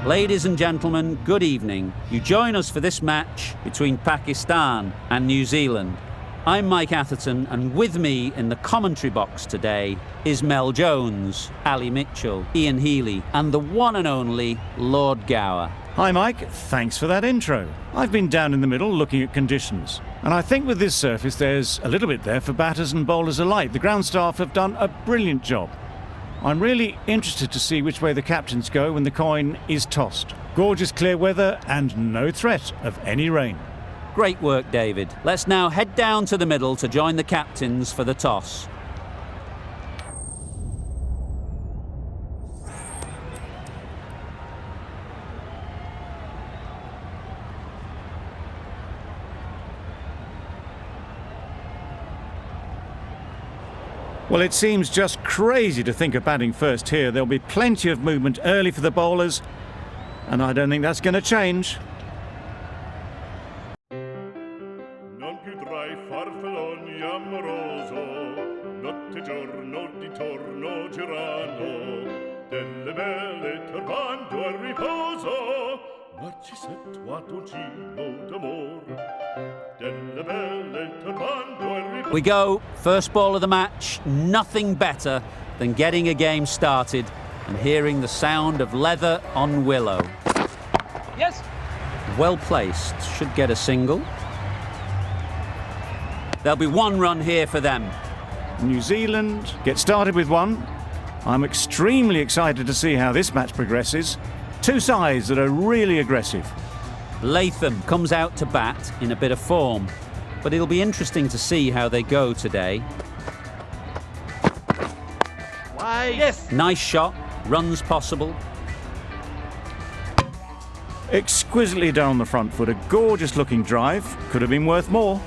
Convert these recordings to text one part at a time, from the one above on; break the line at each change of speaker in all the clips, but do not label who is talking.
Ladies and gentlemen, good evening. You join us for this match between Pakistan and New Zealand. I'm Mike Atherton, and with me in the commentary box today is Mel Jones, Ali Mitchell, Ian Healy, and the one and only Lord Gower.
Hi Mike, thanks for that intro. I've been down in the middle looking at conditions, and I think with this surface there's a little bit there for batters and bowlers alike. The ground staff have done a brilliant job. I'm really interested to see which way the captains go when the coin is tossed. Gorgeous clear weather and no threat of any rain.
Great work, David. Let's now head down to the middle to join the captains for the toss.
Well, it seems just crazy to think of batting first here. There'll be plenty of movement early for the bowlers, and I don't think that's going to change.
Non più tra I farfalloni amoroso, notte giorno di torno girano, delle belle turbando al riposo, Narcisetto Antoncino d'amor, delle belle turbando al riposo.
We go. First ball of the match. Nothing better than getting a game started and hearing the sound of leather on willow.
Yes.
Well placed. Should get a single. There'll be one run here for them.
New Zealand get started with one. I'm extremely excited to see how this match progresses. Two sides that are really aggressive.
Latham comes out to bat in a bit of form, but it'll be interesting to see how they go today.
Why? Yes.
Nice shot. Runs possible.
Exquisitely down the front foot. A gorgeous looking drive. Could have been worth more.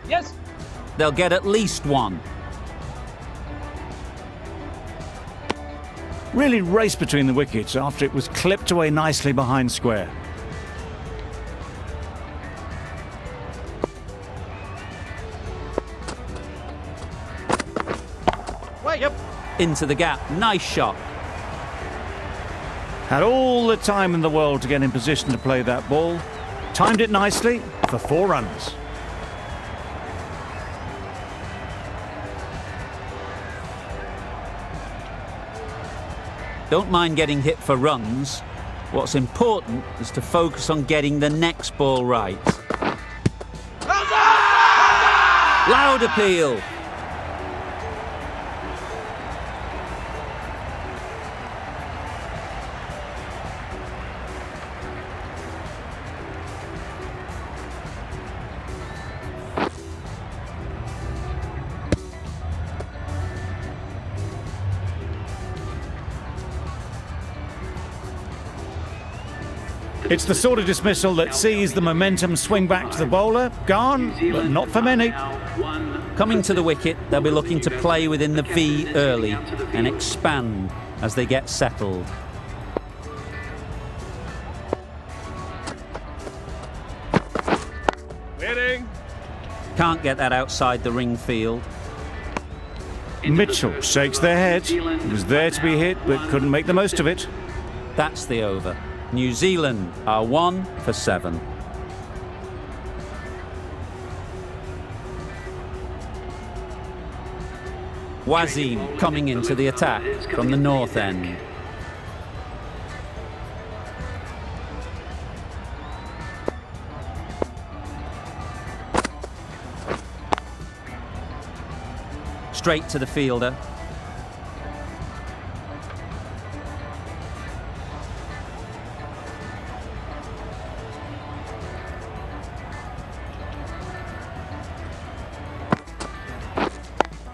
Yes.
They'll get at least one.
Really raced between the wickets after it was clipped away nicely behind square.
Wait. Yep.
Into the gap. Nice shot.
Had all the time in the world to get in position to play that ball. Timed it nicely for 4 runs.
Don't mind getting hit for runs. What's important is to focus on getting the next ball right. Loud appeal.
It's the sort of dismissal that sees the momentum swing back to the bowler. Gone, but not for many.
Coming to the wicket, they'll be looking to play within the V early and expand as they get settled.
Hitting.
Can't get that outside the ring field.
Mitchell shakes their head. He was there to be hit, but couldn't make the most of it.
That's the over. New Zealand are 1 for 7. Wasim coming into the attack from the north end. Straight to the fielder.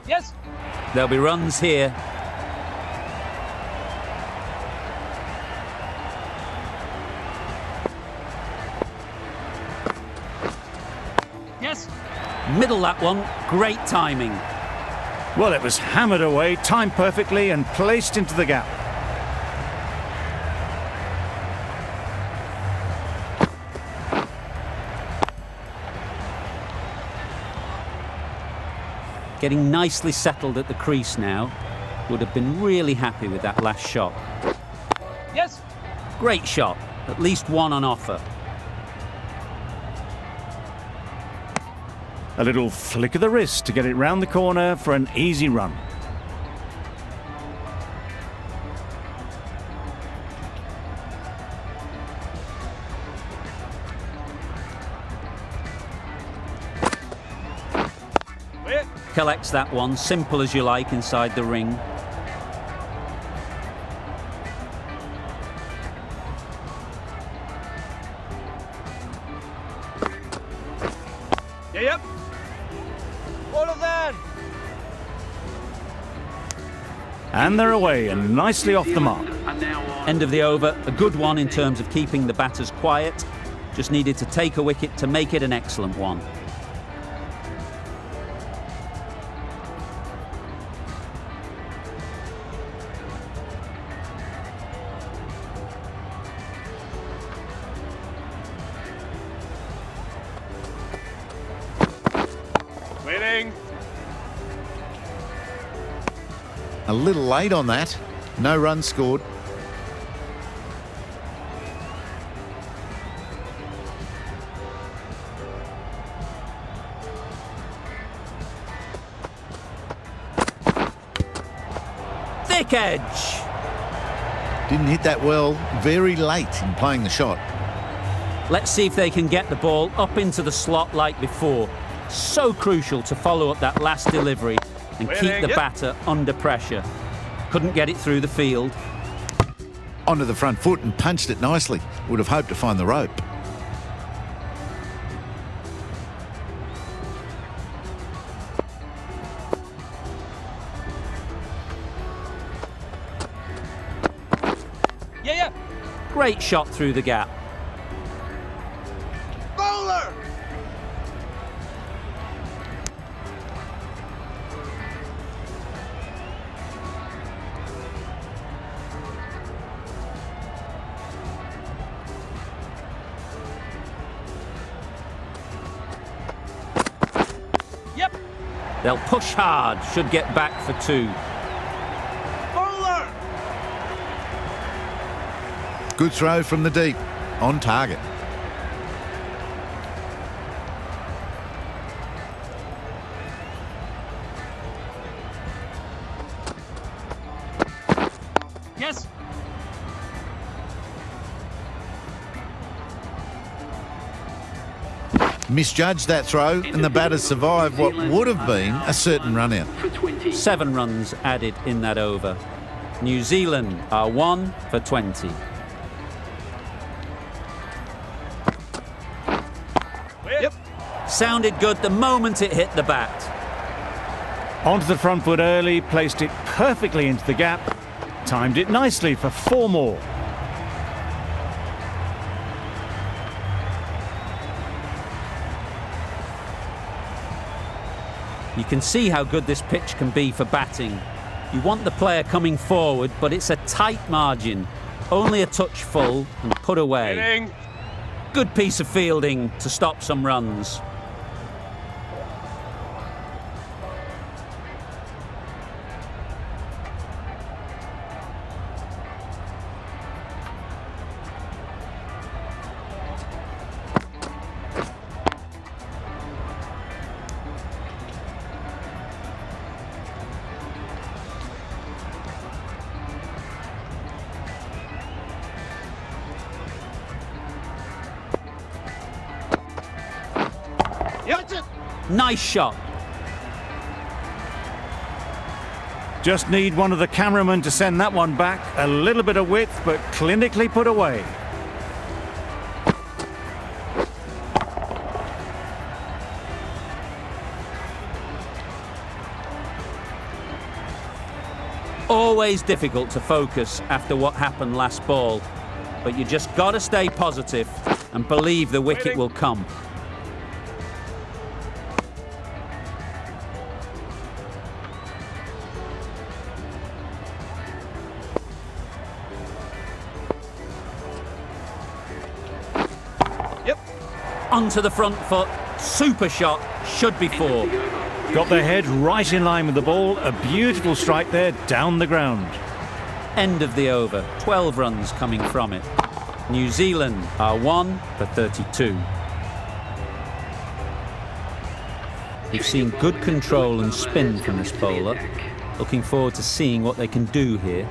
Yes.
There'll be runs here.
Yes.
Middle that one. Great timing.
Well, it was hammered away, timed perfectly and placed into the gap.
Getting nicely settled at the crease now. Would have been really happy with that last shot.
Yes.
Great shot. At least one on offer.
A little flick of the wrist to get it round the corner for an easy run.
Clear.
Collects that one, simple as you like, inside the ring.
Yep. All of that.
And they're away and nicely off the mark.
End of the over, a good one in terms of keeping the batters quiet. Just needed to take a wicket to make it an excellent one.
Waiting.
A little late on that. No runs scored.
Thick edge.
Didn't hit that well. Very late in playing the shot.
Let's see if they can get the ball up into the slot like before. So crucial to follow up that last delivery and keep the batter under pressure. Couldn't get it through the field.
Onto the front foot and punched it nicely. Would have hoped to find the rope.
Yeah.
Great shot through the gap.
Bowler. Yep.
They'll push hard, should get back for two.
Bowler.
Good throw from the deep. On target.
Yes.
Misjudged that throw and the batters survived what would have been a certain run out.
7 runs added in that over. New Zealand are 1 for 20.
Yep.
Sounded good the moment it hit the bat.
Onto the front foot early, placed it perfectly into the gap. Timed it nicely for 4 more.
You can see how good this pitch can be for batting. You want the player coming forward, but it's a tight margin. Only a touch full and put away.
Waiting.
Good piece of fielding to stop some runs.
Yep.
Nice shot.
Just need one of the cameramen to send that one back. A little bit of width, but clinically put away.
Always difficult to focus after what happened last ball, but you just got to stay positive and believe the wicket will come.
Yep.
Onto the front foot, super shot, should be 4.
Got their head right in line with the ball. A beautiful strike there down the ground.
End of the over. 12 runs coming from it. New Zealand are 1 for 32. We've seen good control and spin from this bowler. Looking forward to seeing what they can do here.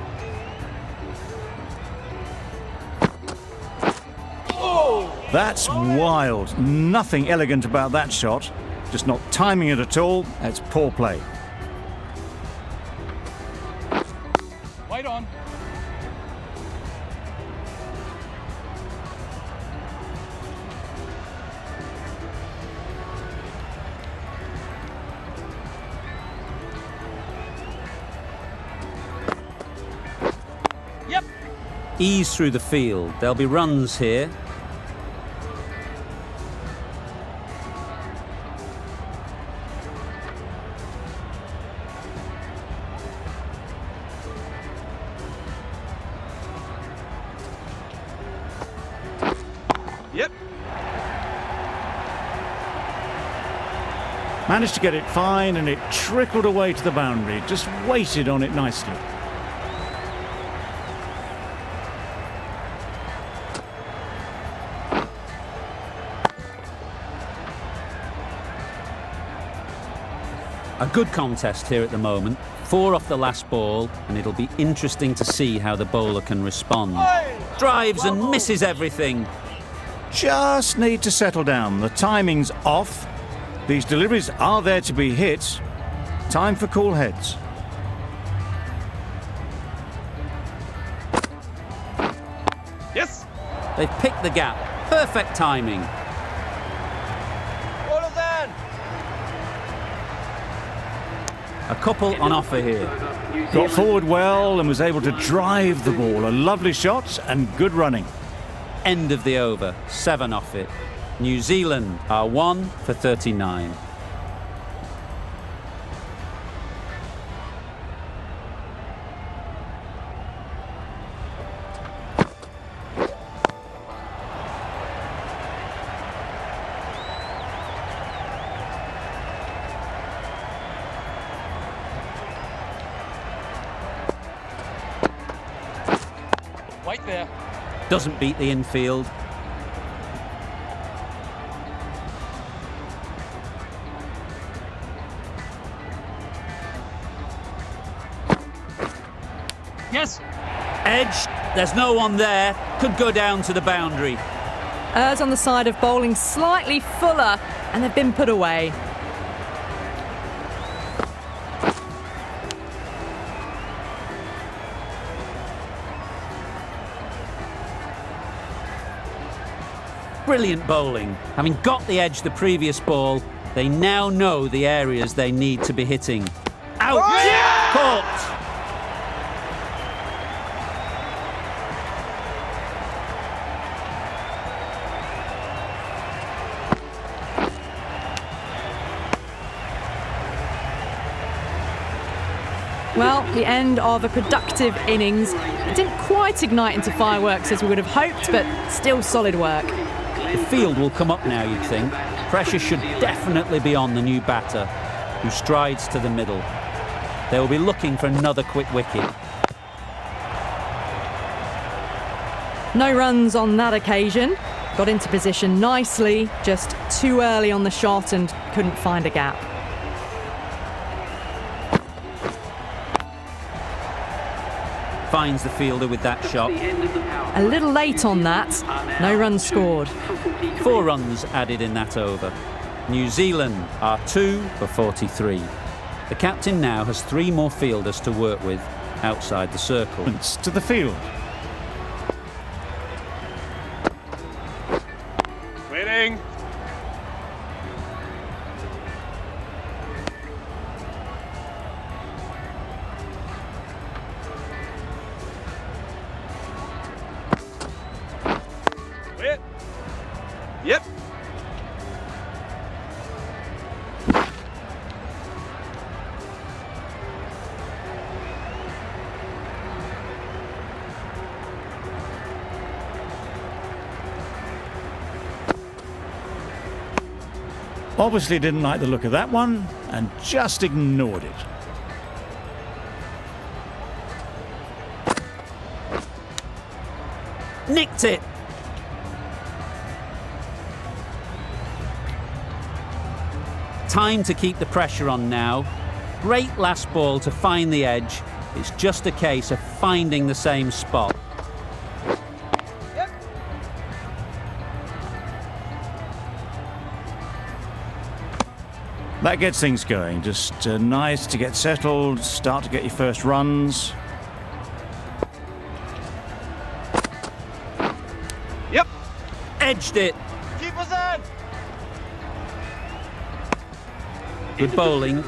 That's wild. Nothing elegant about that shot. Just not timing it at all. That's poor play.
Wide on. Yep.
Ease through the field. There'll be runs here.
Yep.
Managed to get it fine and it trickled away to the boundary. Just waited on it nicely.
A good contest here at the moment. 4 off the last ball, and it'll be interesting to see how the bowler can respond. Drives and misses everything.
Just need to settle down. The timing's off. These deliveries are there to be hit. Time for cool heads.
Yes.
They've picked the gap. Perfect timing.
Well done.
A couple on offer here.
Got forward well and was able to drive the ball. A lovely shot and good running.
End of the over. 7 off it. New Zealand are 1 for 39.
Right there.
Doesn't beat the infield.
Yes.
Edged. There's no one there. Could go down to the boundary.
Errs on the side of bowling slightly fuller, and they've been put away.
Brilliant bowling. Having got the edge the previous ball, they now know the areas they need to be hitting. Out! Caught!
Well, the end of a productive innings. It didn't quite ignite into fireworks as we would have hoped, but still solid work.
The field will come up now, you'd think. Pressure should definitely be on the new batter, who strides to the middle. They will be looking for another quick wicket.
No runs on that occasion. Got into position nicely, just too early on the shot and couldn't find a gap.
Finds the fielder with that shot.
A little late on that. No runs scored.
4 runs added in that over. New Zealand are 2 for 43. The captain now has 3 more fielders to work with outside the circle.
To the field.
Waiting. Wait. Yep.
Obviously didn't like the look of that one and just ignored it.
Nicked it. Time to keep the pressure on now. Great last ball to find the edge. It's just a case of finding the same spot.
That gets things going. Just nice to get settled, start to get your first runs.
Yep.
Edged it.
Keep us in.
Good bowling,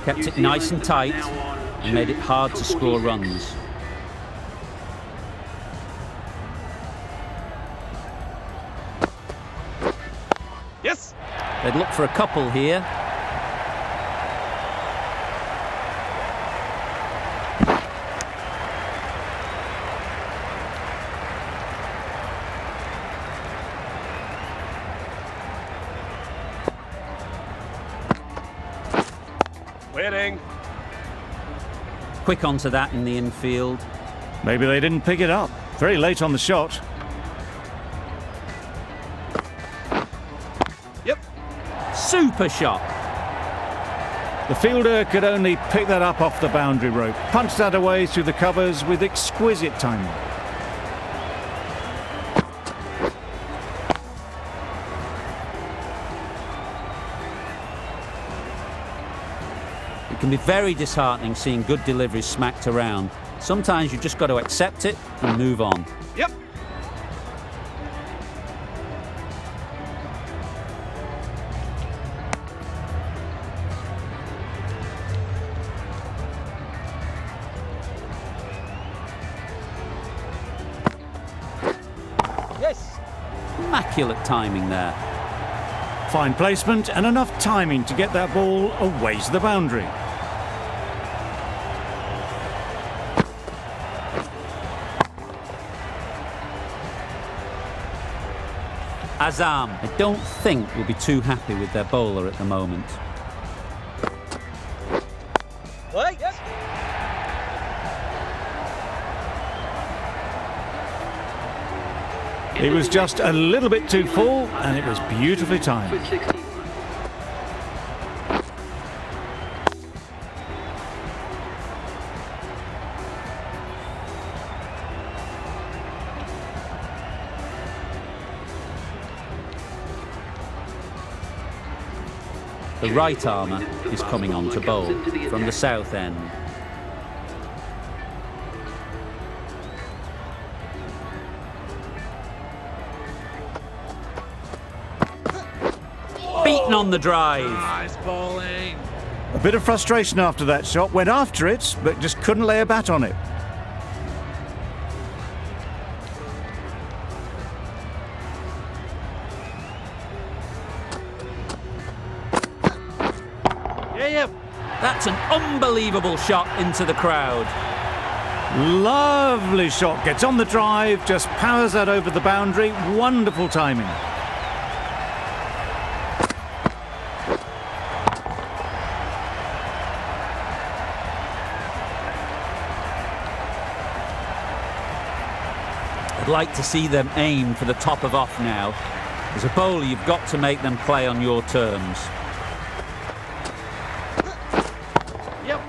kept it nice and tight and made it hard to score runs.
Yes.
They'd look for a couple here.
Waiting.
Quick onto that in the infield.
Maybe they didn't pick it up. Very late on the shot.
Yep.
Super shot.
The fielder could only pick that up off the boundary rope. Punched that away through the covers with exquisite timing.
It can be very disheartening seeing good deliveries smacked around. Sometimes you've just got to accept it and move on.
Yep. Yes.
Immaculate timing there.
Fine placement and enough timing to get that ball away to the boundary.
Azam, I don't think will be too happy with their bowler at the moment.
Right. Yes.
It was just a little bit too full and it was beautifully timed.
The right armour is coming on to bowl from the south end. Beaten on the drive.
Nice bowling.
A bit of frustration after that shot. Went after it, but just couldn't lay a bat on it.
Yeah.
That's an unbelievable shot into the crowd.
Lovely shot. Gets on the drive, just powers that over the boundary. Wonderful timing.
I'd like to see them aim for the top of off now. As a bowler, you've got to make them play on your terms.
Yep.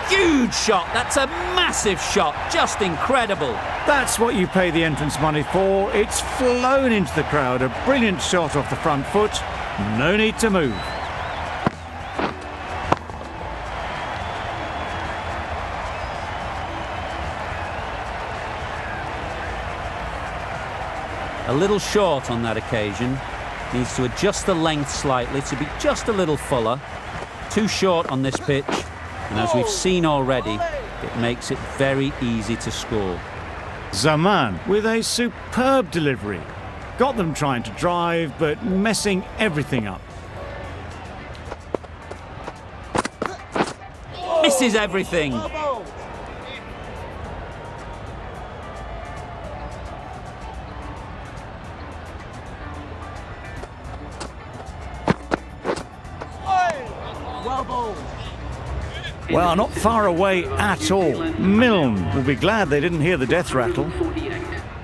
Huge shot. That's a massive shot. Just incredible.
That's what you pay the entrance money for. It's flown into the crowd. A brilliant shot off the front foot. No need to move.
A little short on that occasion. Needs to adjust the length slightly to be just a little fuller. Too short on this pitch. And as we've seen already, it makes it very easy to score.
Zaman with a superb delivery. Got them trying to drive, but messing everything up.
Misses everything.
Well, not far away at all. Milne will be glad they didn't hear the death rattle.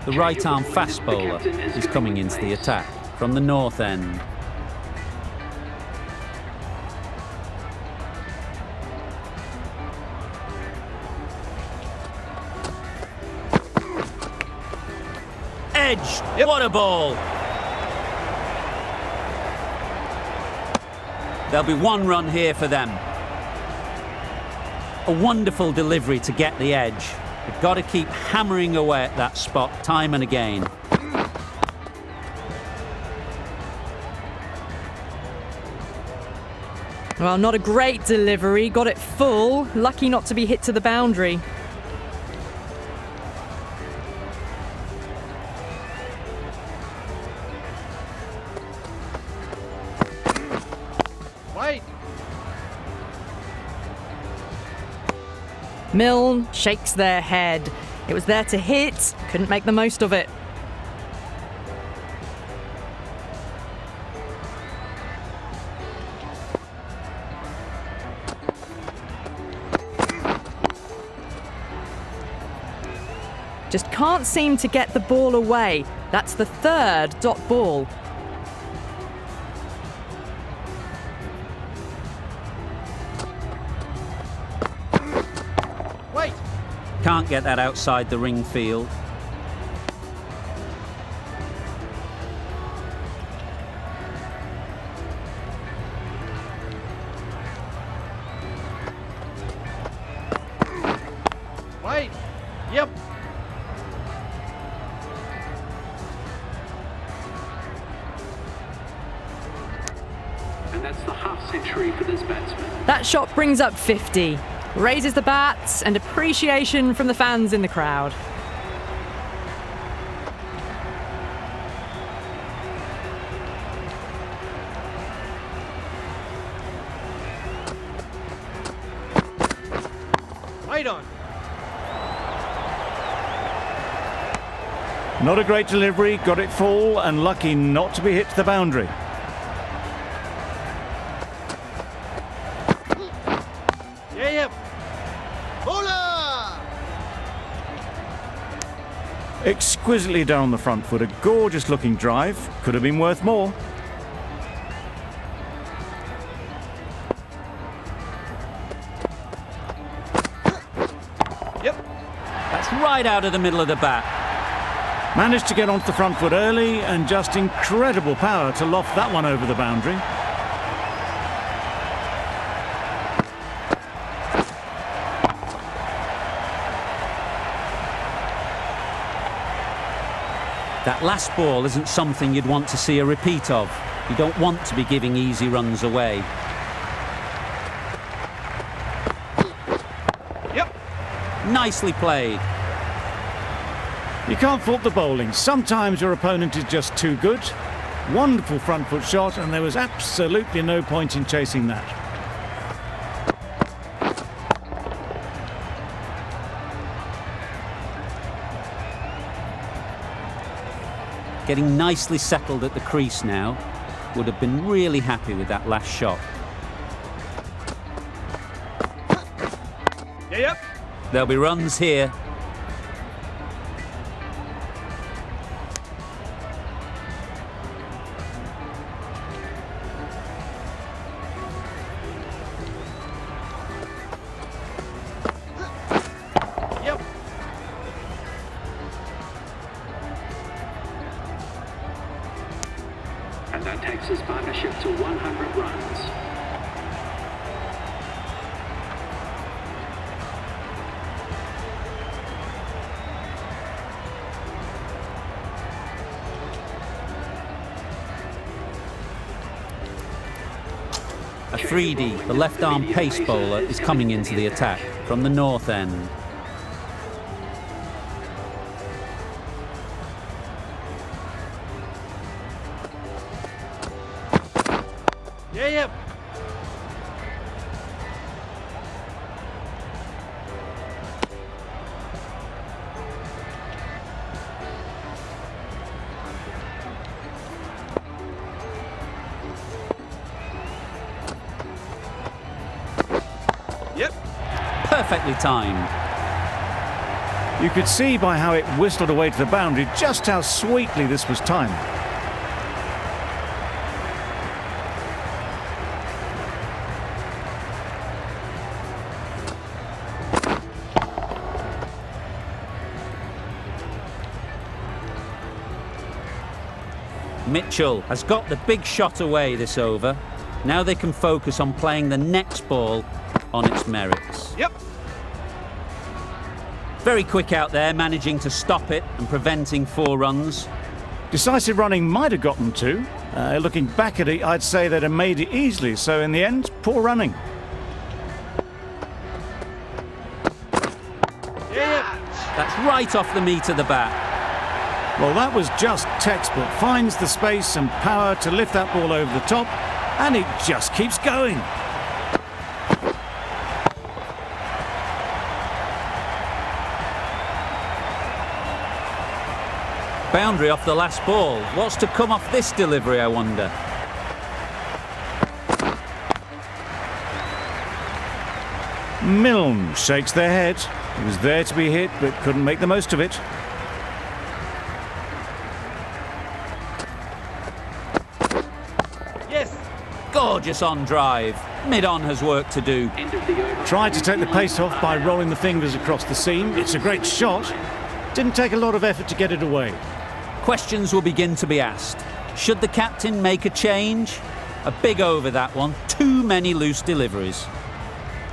The right-arm fast bowler is coming into the attack from the north end. Edged! What a ball! There'll be one run here for them. A wonderful delivery to get the edge. They've got to keep hammering away at that spot time and again.
Well, not a great delivery. Got it full. Lucky not to be hit to the boundary.
Wait.
Milne shakes their head. It was there to hit. Couldn't make the most of it. Just can't seem to get the ball away. That's the third dot ball.
Wait.
Can't get that outside the ring field.
Wait. Yep.
And that's the half century for this batsman.
That shot brings up 50. Raises the bats and appreciation from the fans in the crowd.
Right on.
Not a great delivery, got it full and lucky not to be hit to the boundary.
Yep. Bowler!
Exquisitely done on the front foot, a gorgeous looking drive. Could have been worth more.
Yep.
That's right out of the middle of the bat.
Managed to get onto the front foot early and just incredible power to loft that one over the boundary.
That last ball isn't something you'd want to see a repeat of. You don't want to be giving easy runs away.
Yep.
Nicely played.
You can't fault the bowling. Sometimes your opponent is just too good. Wonderful front foot shot, and there was absolutely no point in chasing that.
Getting nicely settled at the crease now. Would have been really happy with that last shot.
Yep.
There'll be runs here.
Yep.
And that takes his partnership to 100 runs.
Afridi, the left-arm pace bowler, is coming into the attack from the north end.
Yep. Yep.
perfectly timed.
You could see by how it whistled away to the boundary just how sweetly this was timed.
Mitchell has got the big shot away this over. Now they can focus on playing the next ball on its merits.
Yep.
Very quick out there, managing to stop it and preventing 4 runs.
Decisive running might have got them 2. Looking back at it, I'd say they'd have made it easily. So in the end, poor running.
That's right off the meat of the bat.
Well, that was just textbook. Finds the space and power to lift that ball over the top, and it just keeps going.
Boundary off the last ball. What's to come off this delivery, I wonder?
Milne shakes their head. It was there to be hit, but couldn't make the most of it.
Yes.
Gorgeous on drive. Mid-on has work to do.
End of the over.
Tried to take the pace off by rolling the fingers across the seam. It's a great shot. Didn't take a lot of effort to get it away.
Questions will begin to be asked. Should the captain make a change? A big over, that one. Too many loose deliveries.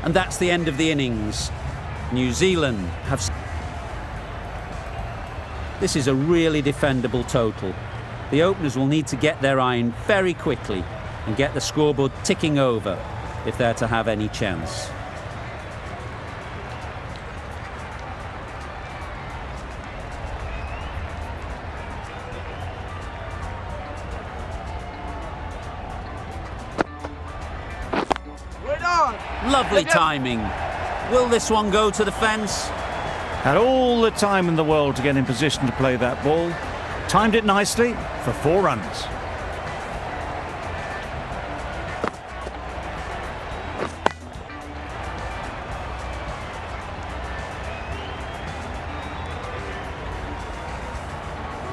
And that's the end of the innings. New Zealand have... This is a really defendable total. The openers will need to get their iron very quickly and get the scoreboard ticking over if they're to have any chance.
Right on.
Lovely
Yep.
timing. Will this one go to the fence?
Had all the time in the world to get in position to play that ball. Timed it nicely for 4 runs.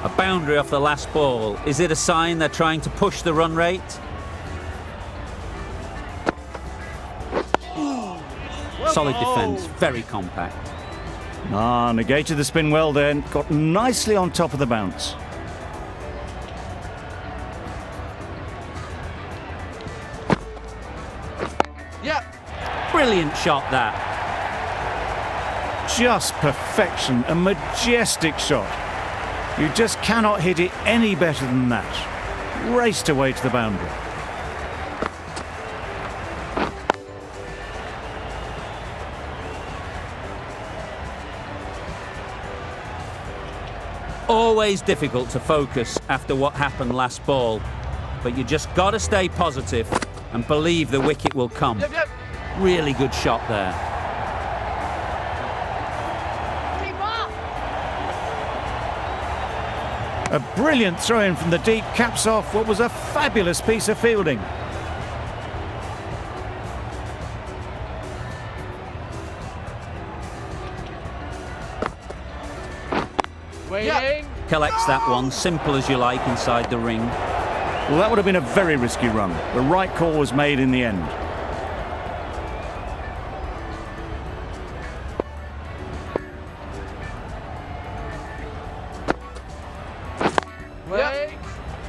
A boundary off the last ball. Is it a sign they're trying to push the run rate? Solid defence, very compact.
Negated the spin well then. Got nicely on top of the bounce.
Yep.
Brilliant shot, that.
Just perfection. A majestic shot. You just cannot hit it any better than that. Raced away to the boundary.
Always difficult to focus after what happened last ball, but you just got to stay positive and believe the wicket will come.
Yep. Yep.
Really good shot there.
A brilliant throw-in from the deep caps off what was a fabulous piece of fielding.
Waiting.
Collects that one, simple as you like, inside the ring.
Well, that would have been a very risky run. The right call was made in the end.
Wait.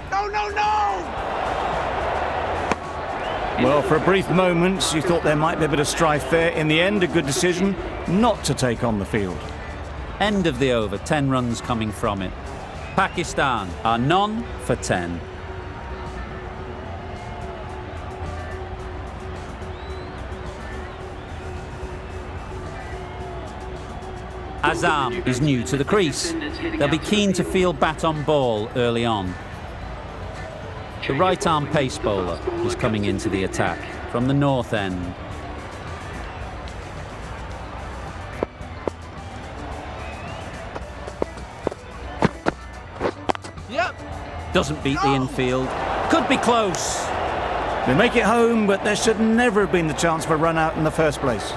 No.
Well, for a brief moment, you thought there might be a bit of strife there. In the end, a good decision not to take on the field.
End of the over, 10 runs coming from it. Pakistan are none for 10. Azam is new to the crease. They'll be keen to field bat on ball early on. The right-arm pace bowler is coming into the attack from the north end.
Yep.
Doesn't beat the infield. Could be close.
They make it home, but there should never have been the chance for a run out in the first place.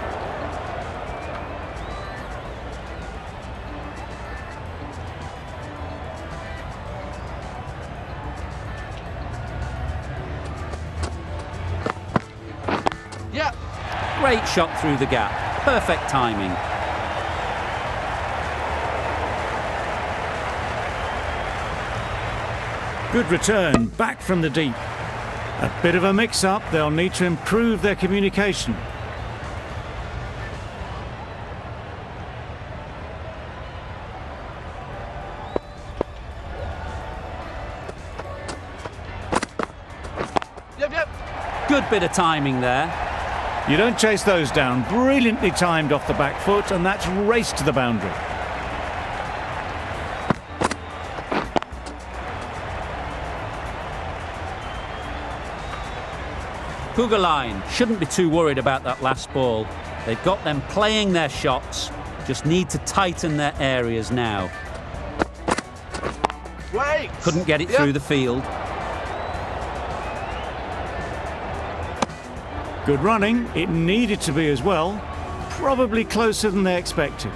Great shot through the gap. Perfect timing.
Good return, back from the deep. A bit of a mix-up, they'll need to improve their communication.
Yep.
Good bit of timing there.
You don't chase those down. Brilliantly timed off the back foot, and that's raced to the boundary.
Cougar line shouldn't be too worried about that last ball. They've got them playing their shots, just need to tighten their areas now.
Wait.
Couldn't get it through the field.
Good running, it needed to be as well. Probably closer than they expected.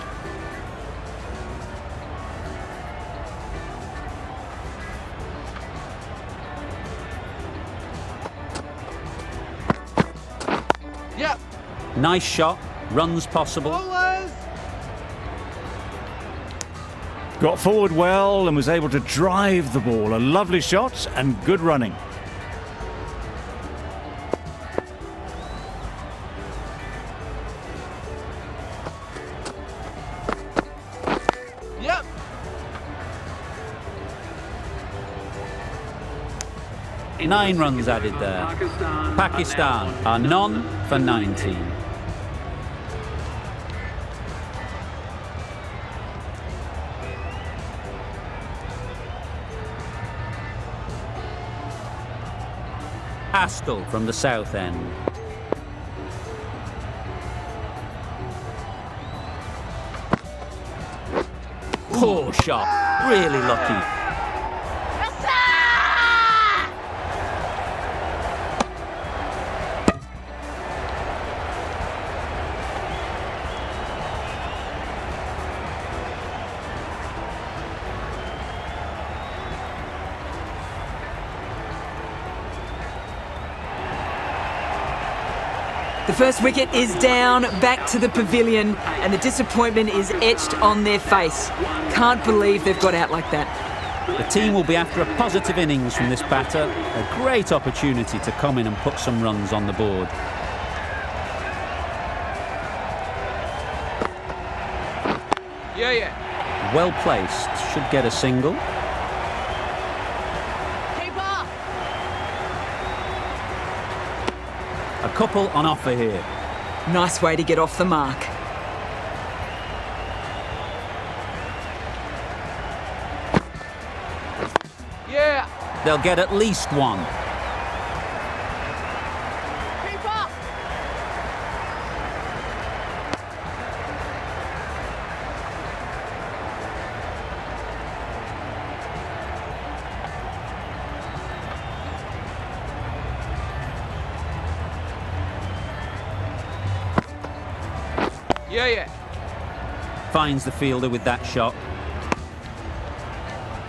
Yep.
Nice shot, runs possible.
Bowlers.
Got forward well and was able to drive the ball. A lovely shot and good running.
Yep.
Nine runs added there. Pakistan are none for 19. Astle from the south end. Poor shot, really lucky.
The first wicket is down, back to the pavilion, and the disappointment is etched on their face. Can't believe they've got out like that.
The team will be after a positive innings from this batter. A great opportunity to come in and put some runs on the board.
Yeah.
Well placed, should get a single.
Keeper.
A couple on offer here.
Nice way to get off the mark.
Yeah.
They'll get at least one.
Keeper. Yeah.
Finds the fielder with that shot.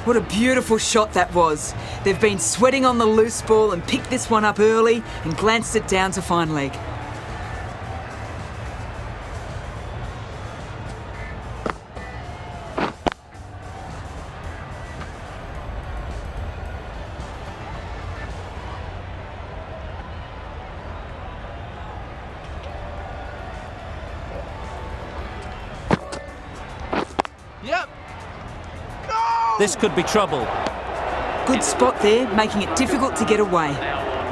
What a beautiful shot that was. They've been sweating on the loose ball and picked this one up early and glanced it down to fine leg.
Yep. No!
This could be trouble.
Good spot there, making it difficult to get away.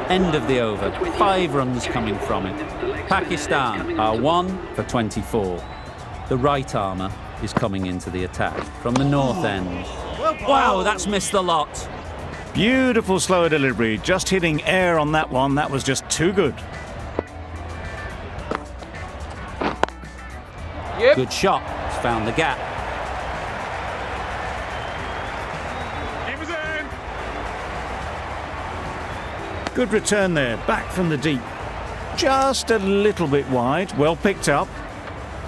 End of the over. 5 runs coming from it. Pakistan are 1 for 24. The right armour is coming into the attack from the north end. Wow, that's missed the lot.
Beautiful slower delivery, just hitting air on that one. That was just too good.
Yep.
Good shot. It's found the gap.
He was in.
Good return there, back from the deep. Just a little bit wide, well picked up.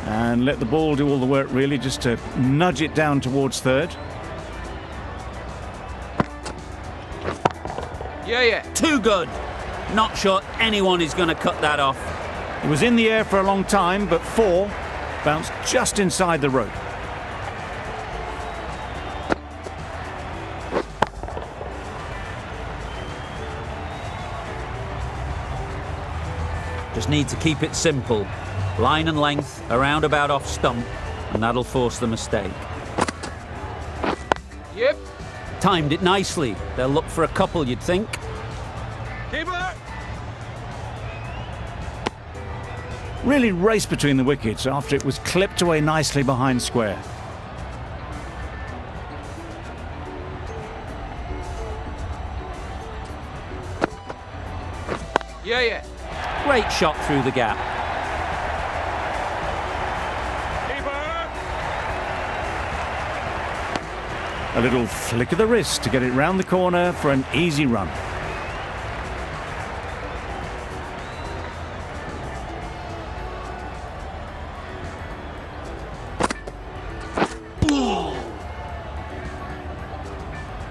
And let the ball do all the work really, just to nudge it down towards third.
Yeah.
Too good. Not sure anyone is going to cut that off.
It was in the air for a long time, but 4 bounced just inside the rope.
Just need to keep it simple. Line and length, around about off stump, and that'll force the mistake.
Yep.
Timed it nicely. They'll look for a couple, you'd think.
Keeper!
Really raced between the wickets after it was clipped away nicely behind square.
Yeah.
Great shot through the gap.
Keeper!
A little flick of the wrist to get it round the corner for an easy run.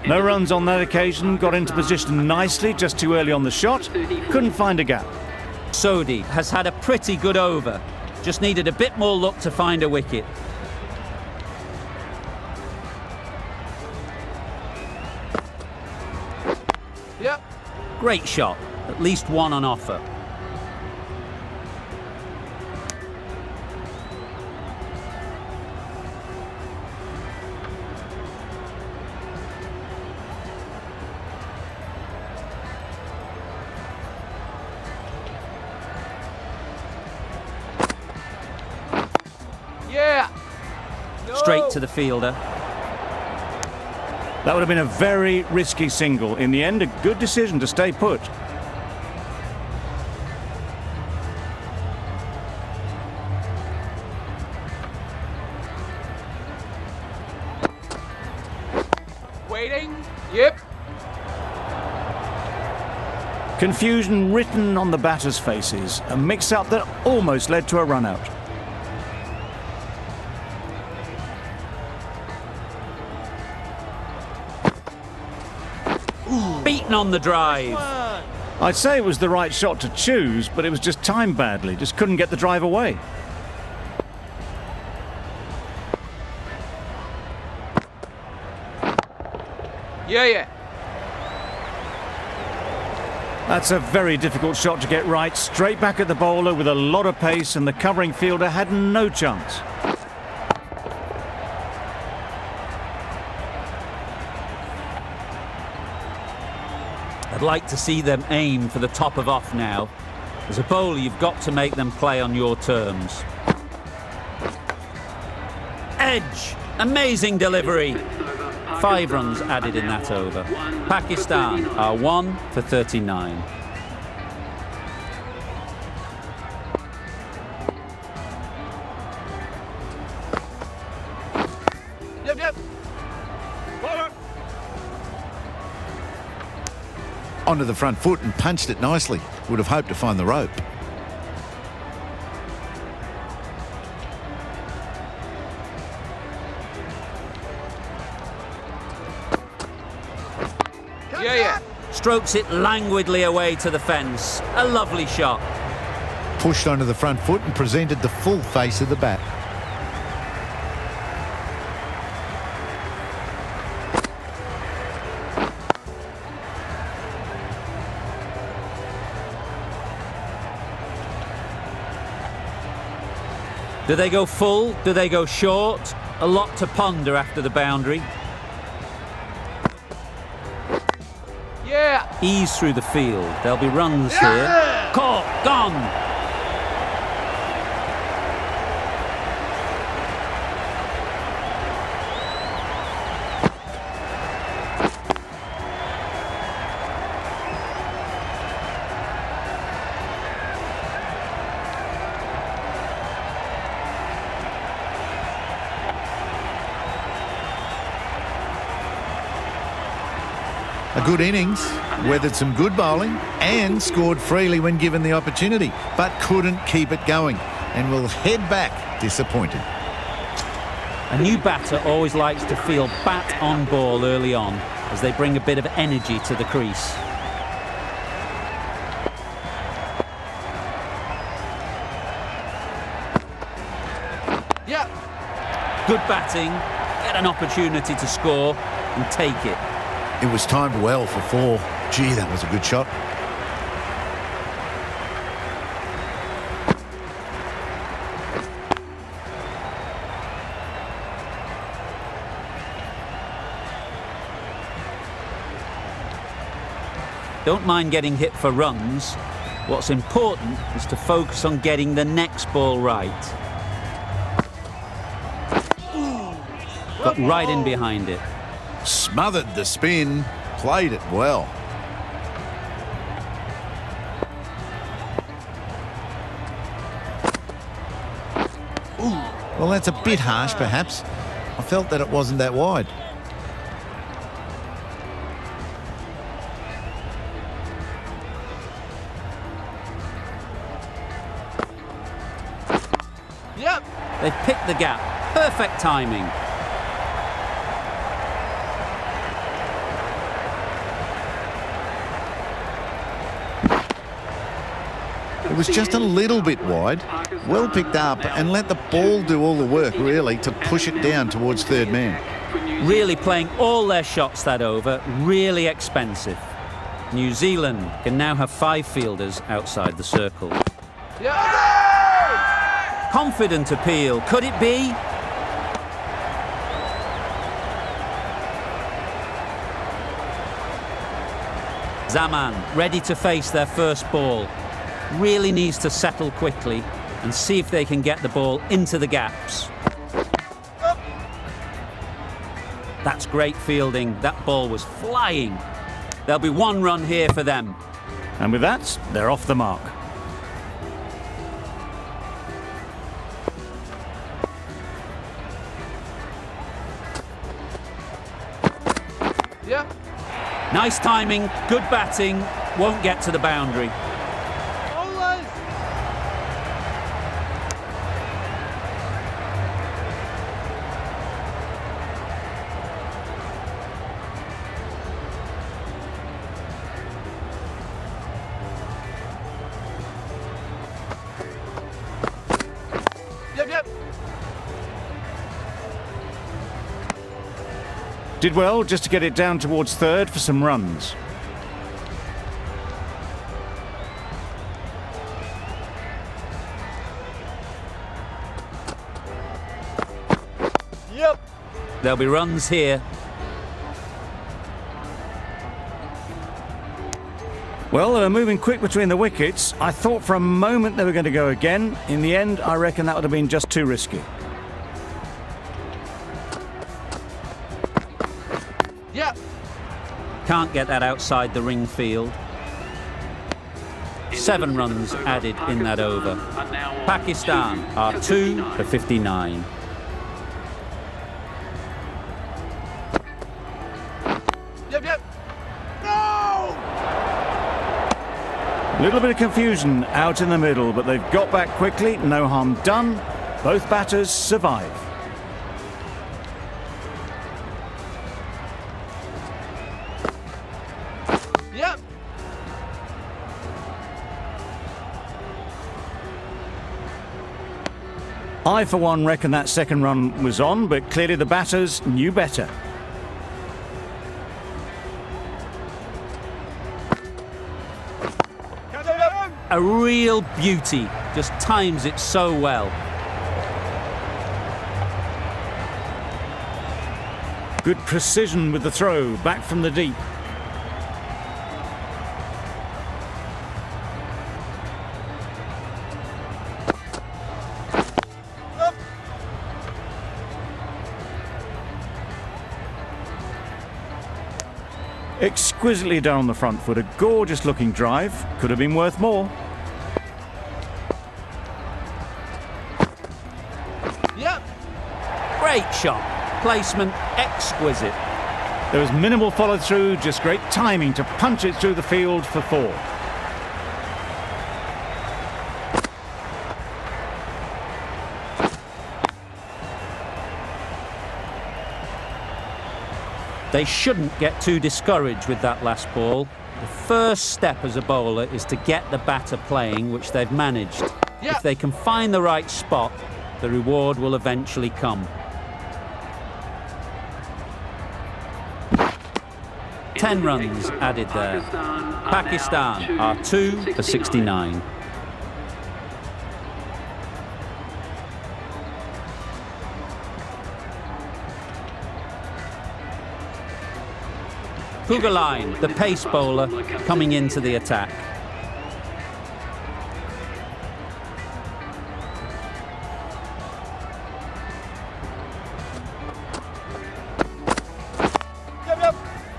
No runs on that occasion, got into position nicely, just too early on the shot, couldn't find a gap.
Sodhi has had a pretty good over. Just needed a bit more luck to find a wicket.
Yep.
Great shot. At least one on offer.
Yeah. No.
Straight to the fielder.
That would have been a very risky single. In the end, a good decision to stay put.
Waiting. Yep.
Confusion written on the batters' faces. A mix-up that almost led to a run-out.
Beaten on the drive.
I'd say it was the right shot to choose, but it was just timed badly. Just couldn't get the drive away.
Yeah.
That's a very difficult shot to get right. Straight back at the bowler with a lot of pace, and the covering fielder had no chance.
I'd like to see them aim for the top of off now. As a bowler, you've got to make them play on your terms. Edge! Amazing delivery! 5 runs added in that over. Pakistan are 1 for 39.
Yep.
Bowler!
Onto the front foot and punched it nicely. Would have hoped to find the rope.
Yeah.
Strokes it languidly away to the fence. A lovely shot.
Pushed onto the front foot and presented the full face of the bat.
Do they go full? Do they go short? A lot to ponder after the boundary.
Yeah.
Ease through the field. There'll be runs here. Caught. Gone.
A good innings, weathered some good bowling and scored freely when given the opportunity, but couldn't keep it going and will head back disappointed.
A new batter always likes to feel bat on ball early on as they bring a bit of energy to the crease. Good batting, get an opportunity to score and take it.
It was timed well for 4. Gee, that was a good shot.
Don't mind getting hit for runs. What's important is to focus on getting the next ball right. Got right in behind it.
Smothered the spin, played it well. Well, that's a bit harsh, perhaps. I felt that it wasn't that wide.
Yep.
They've picked the gap. Perfect timing.
It was just a little bit wide. Well picked up and let the ball do all the work, really, to push it down towards third man.
Really playing all their shots that over. Really expensive. New Zealand can now have 5 fielders outside the circle.
Yeah.
Confident appeal. Could it be? Zaman ready to face their first ball. Really needs to settle quickly and see if they can get the ball into the gaps. That's great fielding. That ball was flying. There'll be 1 run here for them.
And with that, they're off the mark.
Yep.
Nice timing, good batting, won't get to the boundary.
Always. Yep.
Did well just to get it down towards third for some runs.
Yep.
There'll be runs here.
Well, they were moving quick between the wickets. I thought for a moment they were going to go again. In the end, I reckon that would have been just too risky.
Yep.
Can't get that outside the ring field. 7 runs added in that over. Pakistan are 2 for 59.
Yep. No!
A little bit of confusion out in the middle, but they've got back quickly. No harm done. Both batters survive.
Yep.
I, for one, reckon that second run was on, but clearly the batters knew better.
A real beauty, just times it so well.
Good precision with the throw, back from the deep. Exquisitely done on the front foot, a gorgeous looking drive, could have been worth more.
Yep.
Great shot. Placement exquisite.
There was minimal follow through, just great timing to punch it through the field for 4.
They shouldn't get too discouraged with that last ball. The first step as a bowler is to get the batter playing, which they've managed.
Yeah.
If they can find the right spot, the reward will eventually come. 10 runs added there. Pakistan are 2 for 69. Pugaline, the pace bowler, coming into the attack.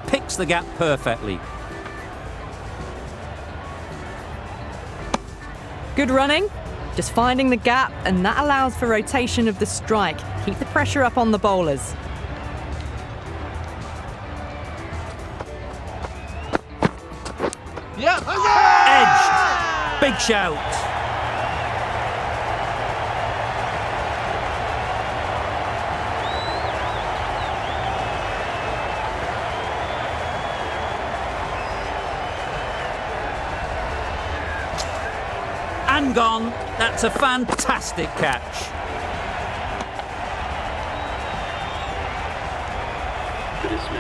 Picks the gap perfectly.
Good running, just finding the gap, and that allows for rotation of the strike. Keep the pressure up on the bowlers.
Yep.
Edged. Big shout. And gone. That's a fantastic catch.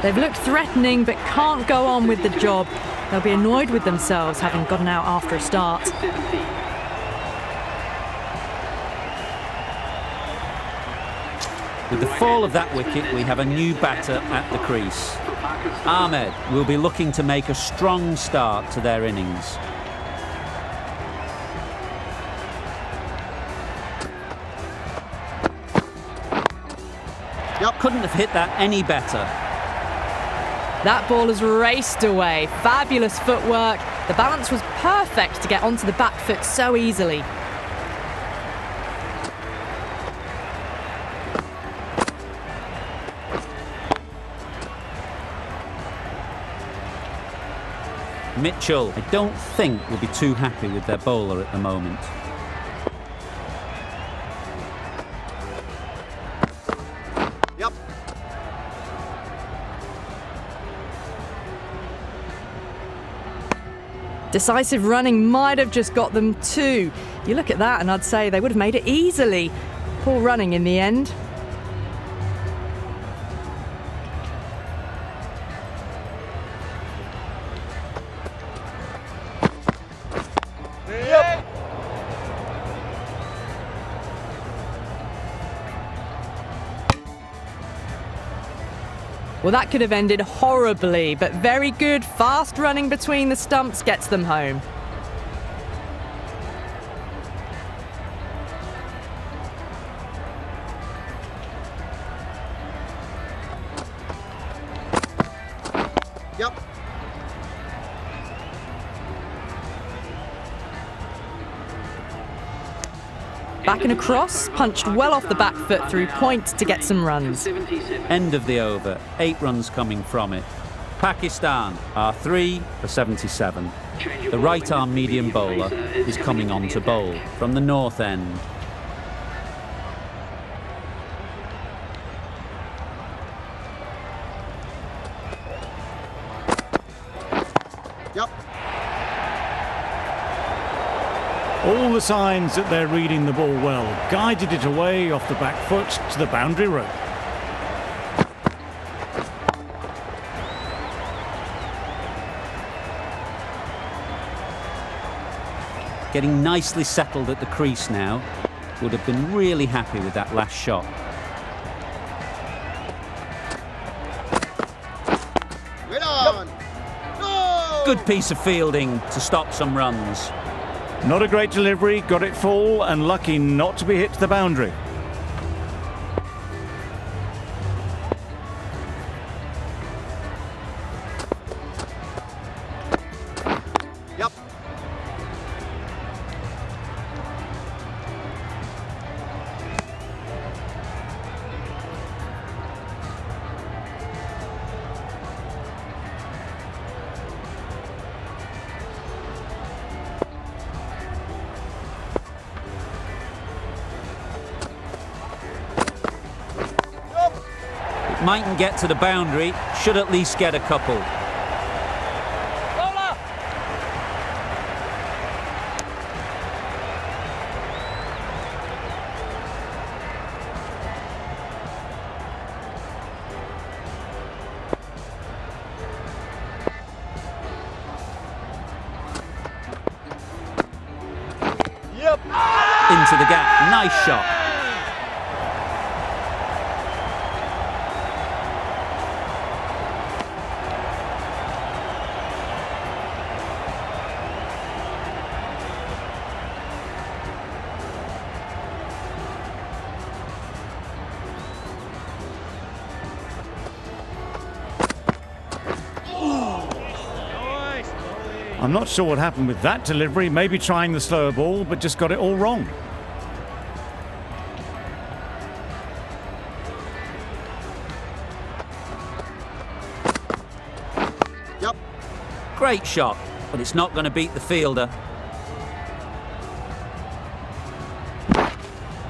They've looked threatening but can't go on with the job. They'll be annoyed with themselves having gotten out after a start.
With the fall of that wicket, we have a new batter at the crease. Ahmed will be looking to make a strong start to their innings. Couldn't have hit that any better.
That ball has raced away. Fabulous footwork. The balance was perfect to get onto the back foot so easily.
Mitchell, I don't think, will be too happy with their bowler at the moment.
Yep.
Decisive running might have just got them 2. You look at that and I'd say they would have made it easily. Poor running in the end.
Yep.
Well, that could have ended horribly, but very good. Fast running between the stumps gets them home.
Yep.
Back and across, punched well off the back foot through point to get some runs.
End of the over, 8 runs coming from it. Pakistan are 3 for 77. The right-arm medium bowler is coming on to bowl from the north end.
Yep.
All the signs that they're reading the ball well. Guided it away off the back foot to the boundary rope.
Getting nicely settled at the crease now. Would have been really happy with that last shot.
Right on. No.
Good piece of fielding to stop some runs.
Not a great delivery, got it full and lucky not to be hit to the boundary.
Yep.
Mightn't get to the boundary, should at least get a couple.
Bowler.
Into the gap. Nice shot.
I'm not sure what happened with that delivery. Maybe trying the slower ball, but just got it all wrong.
Yep.
Great shot, but it's not going to beat the fielder.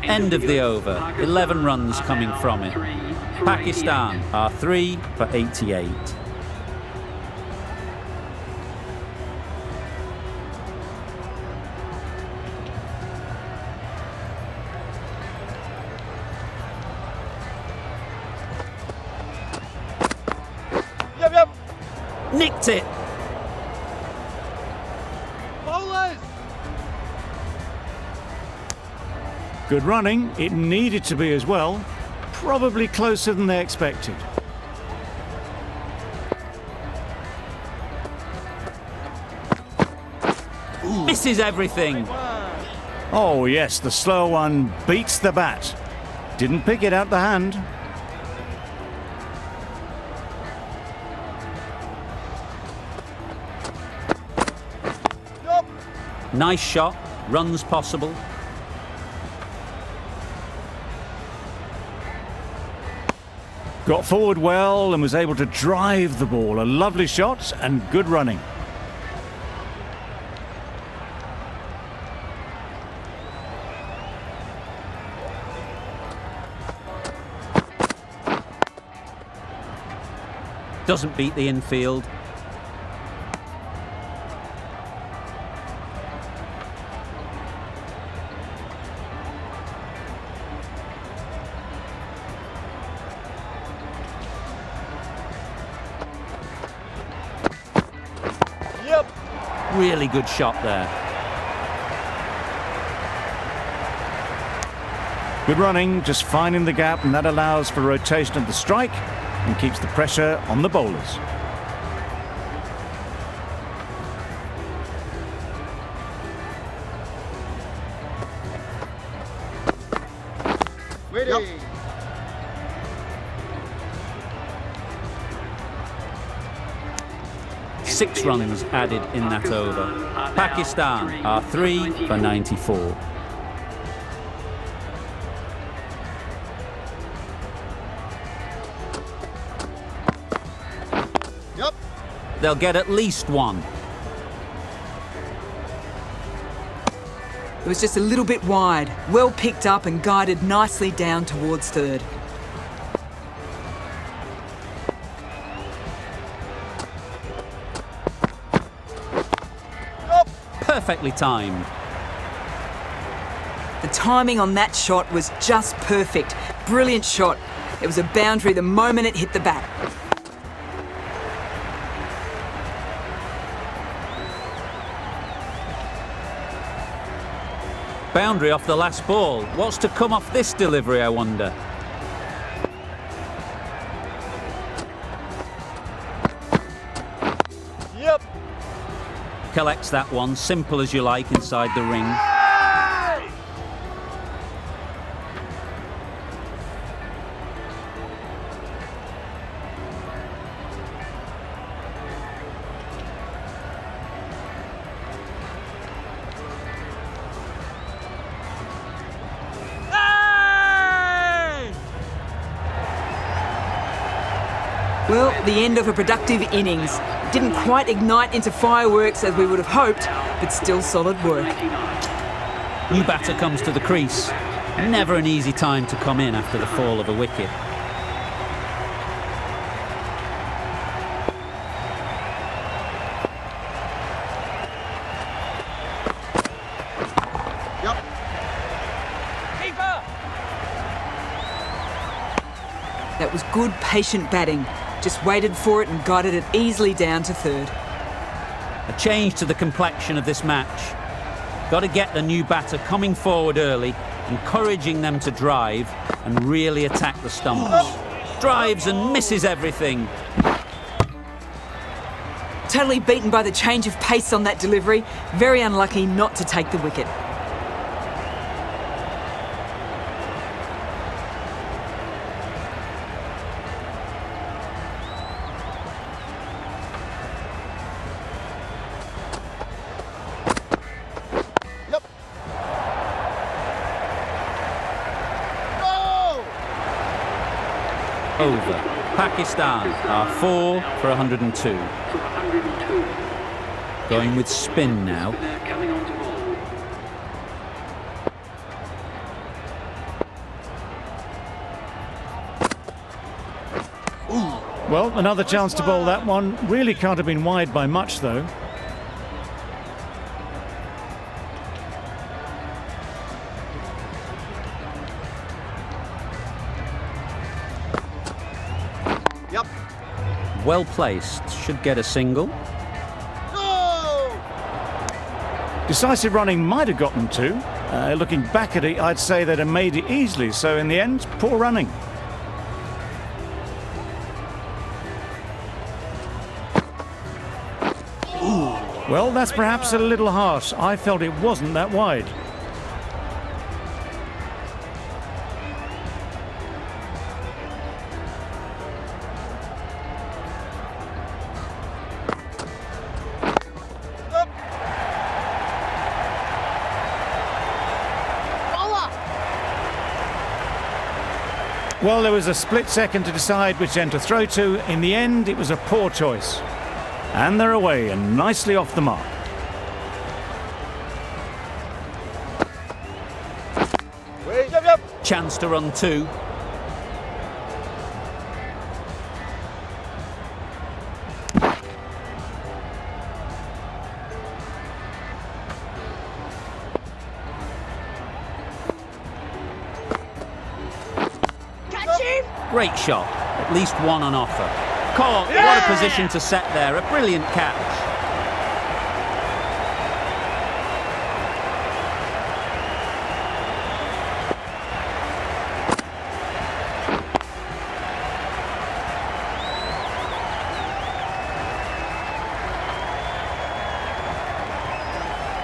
End of the over. 11 runs coming from it. Pakistan are 3 for 88.
Yep.
Nicked it.
Bowlers.
Good running. It needed to be as well. Probably closer than they expected.
Misses everything.
Oh yes, the slow one beats the bat. Didn't pick it out the hand.
Nice shot. Runs possible.
Got forward well and was able to drive the ball. A lovely shot and good running.
Doesn't beat the infield. Really good shot there.
Good running, just finding the gap, and that allows for rotation of the strike and keeps the pressure on the bowlers.
Waiting.
Yep. Six runs added in that over. Pakistan are 3 for 94.
Yep.
They'll get at least one.
It was just a little bit wide. Well picked up and guided nicely down towards third.
Perfectly timed.
The timing on that shot was just perfect. Brilliant shot. It was a boundary the moment it hit the bat.
Boundary off the last ball. What's to come off this delivery, I wonder?
Yep.
Collects that one, simple as you like, inside the ring.
Well, the end of a productive innings. Didn't quite ignite into fireworks as we would have hoped, but still solid work.
New batter comes to the crease. Never an easy time to come in after the fall of a wicket.
Yep.
Keeper!
That was good, patient batting. Just waited for it and guided it easily down to third.
A change to the complexion of this match. Got to get the new batter coming forward early, encouraging them to drive and really attack the stumps. Drives and misses everything.
Totally beaten by the change of pace on that delivery. Very unlucky not to take the wicket.
Yep. Go!
Over. Pakistan are 4 for 102.
For 102.
Going with spin now.
They're coming on to ball.
Well, another chance to bowl that one. Really can't have been wide by much, though.
Yep.
Well placed. Should get a single.
Go!
Decisive running might have gotten two. Looking back at it, I'd say they'd have made it easily. So in the end, poor running. Well, that's perhaps a little harsh. I felt it wasn't that wide.
Yep. Bowler!
Well, there was a split second to decide which end to throw to. In the end, it was a poor choice. And they're away and nicely off the mark.
Wait, yep.
Chance to run 2.
Catch him!
Great shot. At least one on offer. Caught. What a position to set there. A brilliant catch.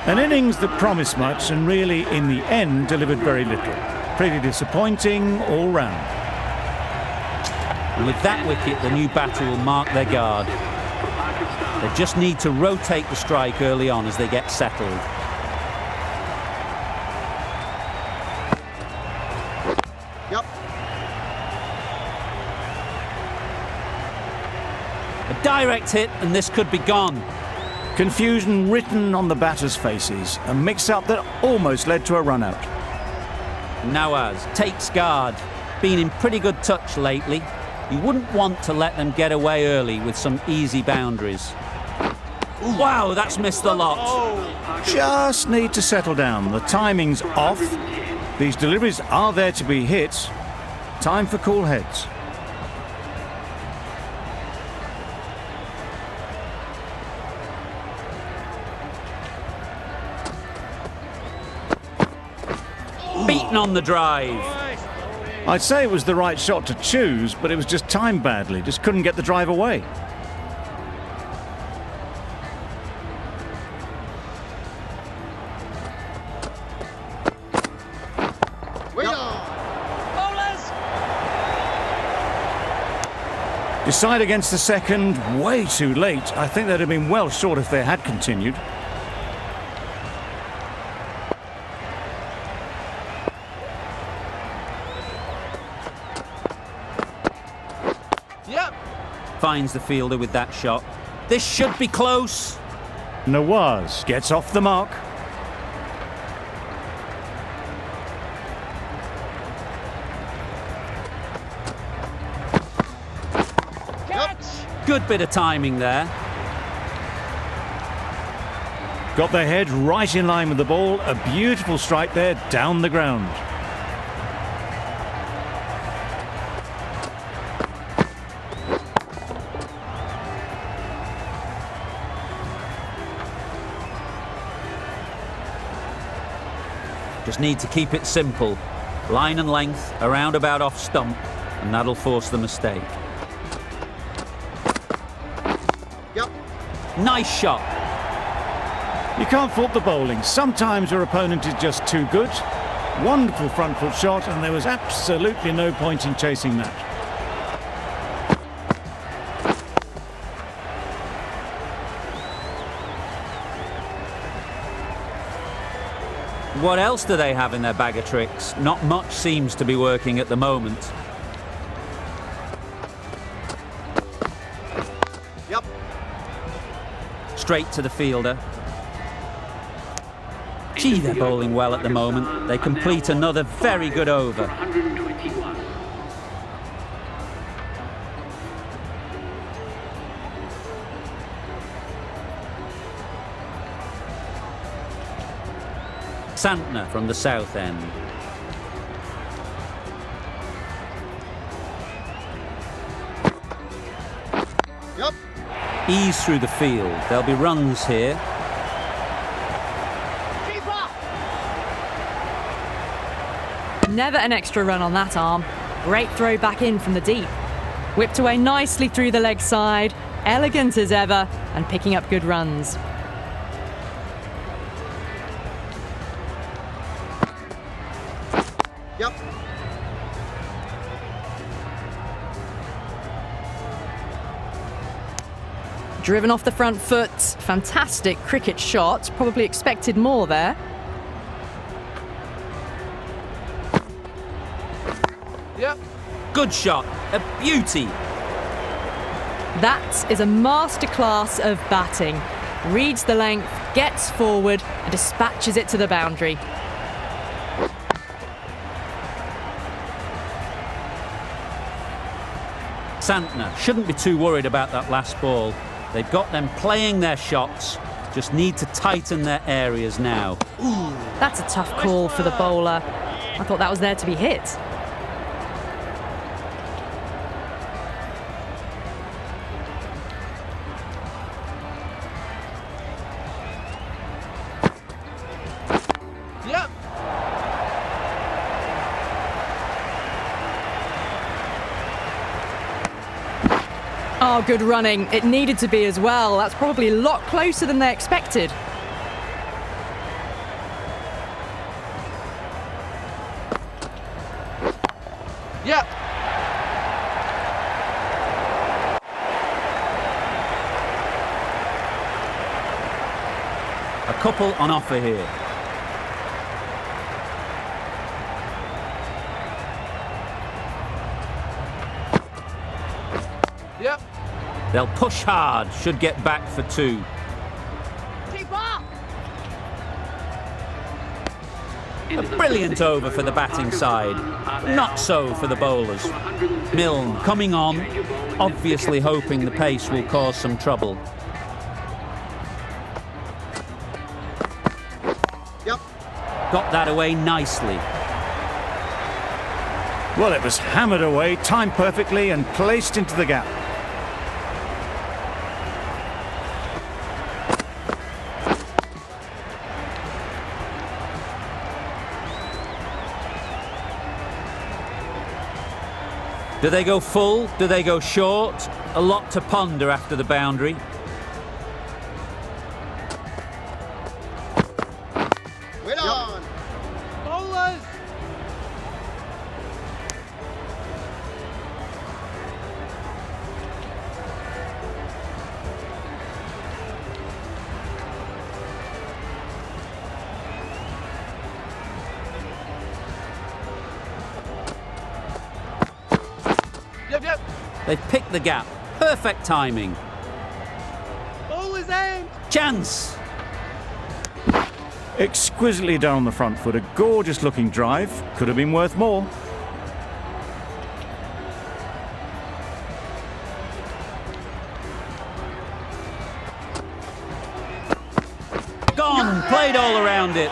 An innings that promised much and really, in the end, delivered very little. Pretty disappointing all round.
And with that wicket, the new batter will mark their guard. They just need to rotate the strike early on as they get settled.
Yep.
A direct hit, and this could be gone.
Confusion written on the batters' faces. A mix-up that almost led to a run-out.
Nawaz takes guard. Been in pretty good touch lately. You wouldn't want to let them get away early with some easy boundaries. Wow, that's missed the lot.
Just need to settle down. The timing's off. These deliveries are there to be hit. Time for cool heads.
Beaten on the drive.
I'd say it was the right shot to choose, but it was just timed badly. Just couldn't get the drive away.
Wait on! Bowlers!
Decide against the second, way too late. I think they'd have been well short if they had continued.
Yep.
Finds the fielder with that shot. This should be close.
Nawaz gets off the mark.
Good bit of timing there.
Got their head right in line with the ball. A beautiful strike there down the ground.
Just need to keep it simple. Line and length, around about off stump, and that'll force the mistake.
Yep.
Nice shot.
You can't fault the bowling. Sometimes your opponent is just too good. Wonderful front foot shot, and there was absolutely no point in chasing that.
What else do they have in their bag of tricks? Not much seems to be working at the moment.
Yep.
Straight to the fielder. Gee, they're bowling well at the moment. They complete another very good over.
121.
Santner from the south end.
Yep.
Ease through the field. There'll be runs here.
Keeper.
Never an extra run on that arm. Great throw back in from the deep. Whipped away nicely through the leg side. Elegant as ever, and picking up good runs.
Yep.
Driven off the front foot. Fantastic cricket shot. Probably expected more there.
Yep.
Good shot. A beauty.
That is a masterclass of batting. Reads the length, gets forward, and dispatches it to the boundary.
Santner shouldn't be too worried about that last ball. They've got them playing their shots, just need to tighten their areas now.
That's a tough call for the bowler. I thought that was there to be hit.
Yep.
Oh, good running. It needed to be as well. That's probably a lot closer than they expected.
Yep.
A couple on offer here.
Yep.
They'll push hard, should get back for two.
Keeper.
A brilliant over for the batting side. Not so for the bowlers. Milne coming on, obviously hoping the pace will cause some trouble.
Yep.
Got that away nicely.
Well, it was hammered away, timed perfectly, and placed into the gap.
Do they go full? Do they go short? A lot to ponder after the boundary.
Wait on. Bowlers. Yep, yep.
They've picked the gap. Perfect timing.
Bowlers aimed.
Chance.
Exquisitely done on the front foot. A gorgeous looking drive. Could have been worth more.
Gone. Played all around it.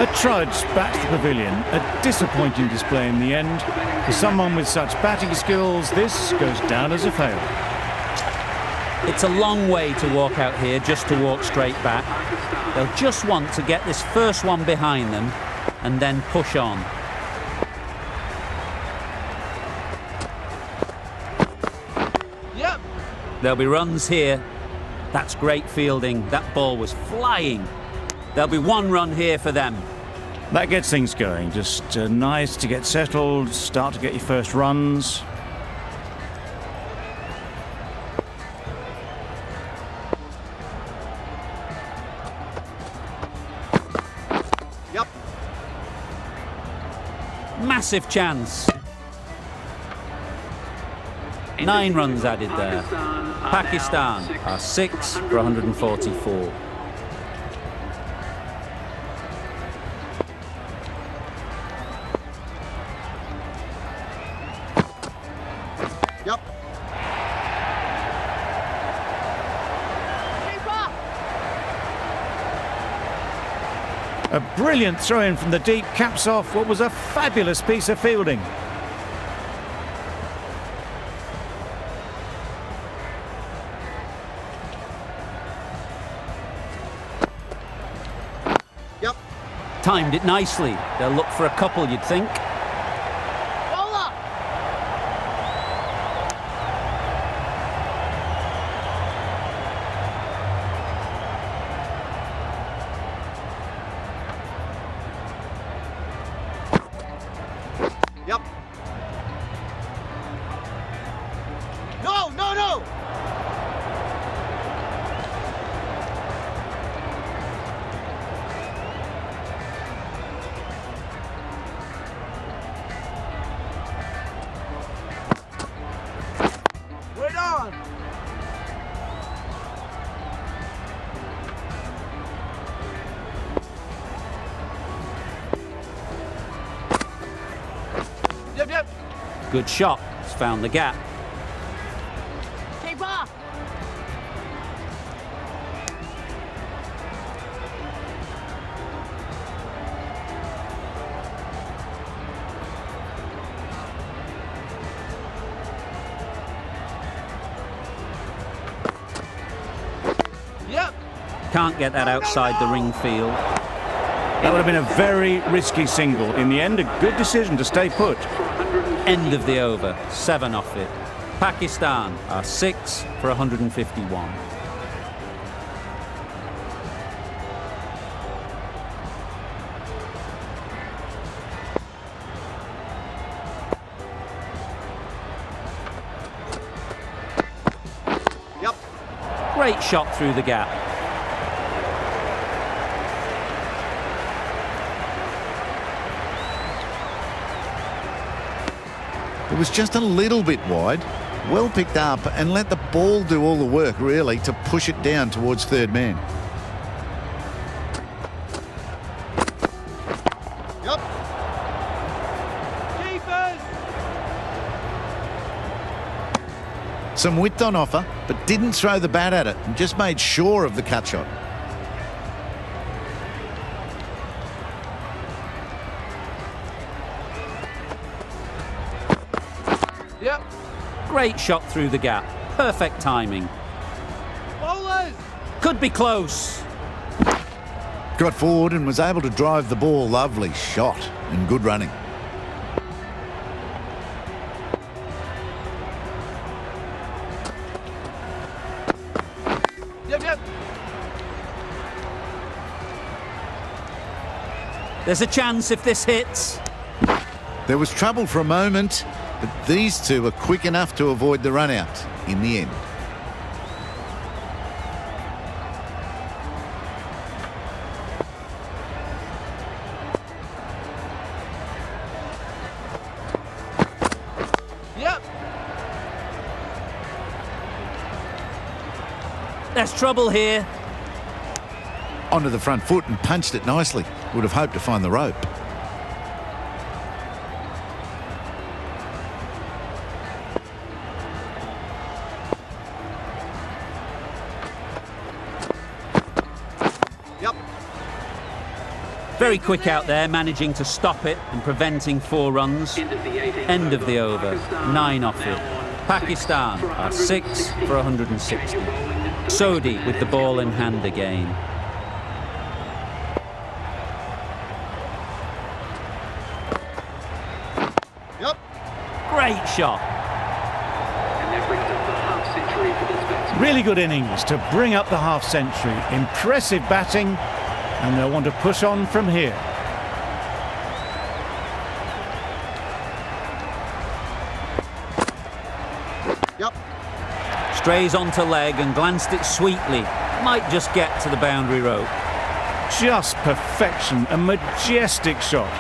A trudge back to the pavilion, a disappointing display in the end. For someone with such batting skills, this goes down as a fail.
It's a long way to walk out here just to walk straight back. They'll just want to get this first one behind them and then push on.
Yep.
There'll be runs here. That's great fielding. That ball was flying. There'll be 1 run here for them.
That gets things going. Just nice to get settled, start to get your first runs.
Yep.
Massive chance. 9 runs added there. Pakistan are 6 for 144.
Yep.
A brilliant throw-in from the deep caps off what was a fabulous piece of fielding.
Yep.
Timed it nicely. They'll look for a couple, you'd think.
Bowler. Yep. No, no, no. Wait on. Yep, yep.
Good shot. It's found the gap.
Keeper. Yep.
Can't get that outside the ring field.
That would have been a very risky single. In the end, a good decision to stay put.
End of the over. 7 off it. Pakistan are 6 for 151.
Yep.
Great shot through the gap.
It was just a little bit wide. Well picked up and let the ball do all the work, really, to push it down towards third man.
Yep. Keepers.
Some width on offer, but didn't throw the bat at it and just made sure of the cut shot.
Yep.
Great shot through the gap. Perfect timing.
Bowlers.
Could be close.
Got forward and was able to drive the ball. Lovely shot and good running.
Yep, yep.
There's a chance if this hits.
There was trouble for a moment, but these two were quick enough to avoid the run out in the end.
Yep.
There's trouble here.
Onto the front foot and punched it nicely. Would have hoped to find the rope.
Yep.
Very quick out there, managing to stop it and preventing 4 runs. End of the over, 9 off it. Pakistan are 6 for 160. Sodhi with the ball in hand again.
Yep.
Great shot.
And that brings up the half-century for this batsman.
Really good innings to bring up the half-century. Impressive batting, and they'll want to push on from here.
Yep.
Strays onto leg and glanced it sweetly. Might just get to the boundary rope.
Just perfection, a majestic shot.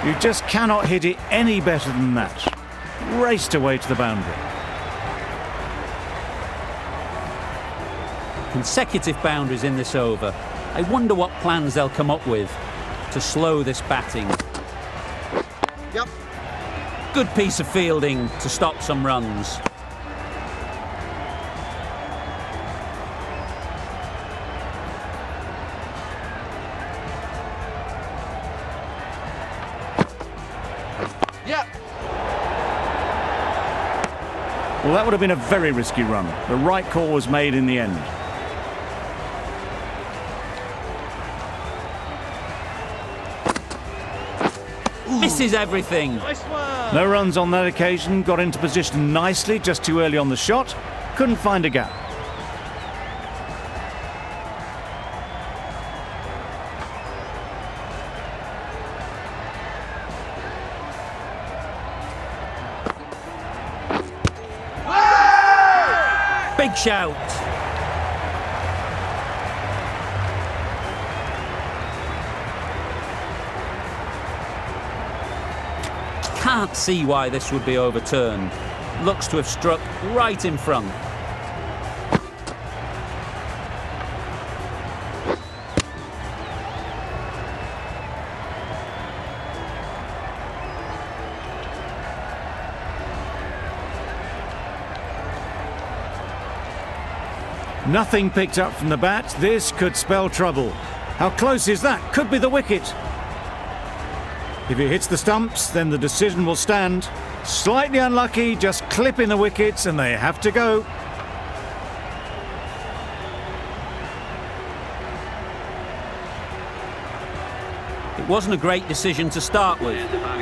You just cannot hit it any better than that. Raced away to the boundary.
Consecutive boundaries in this over. I wonder what plans they'll come up with to slow this batting.
Yep.
Good piece of fielding to stop some runs.
Yep.
Well, that would have been a very risky run. The right call was made in the end.
Misses everything.
Nice one.
No runs on that occasion, got into position nicely, just too early on the shot. Couldn't find a gap.
Big shout. Can't see why this would be overturned. Looks to have struck right in front.
Nothing picked up from the bat. This could spell trouble. How close is that? Could be the wicket. If it hits the stumps, then the decision will stand. Slightly unlucky, just clipping the wickets, and they have to go.
It wasn't a great decision to start with.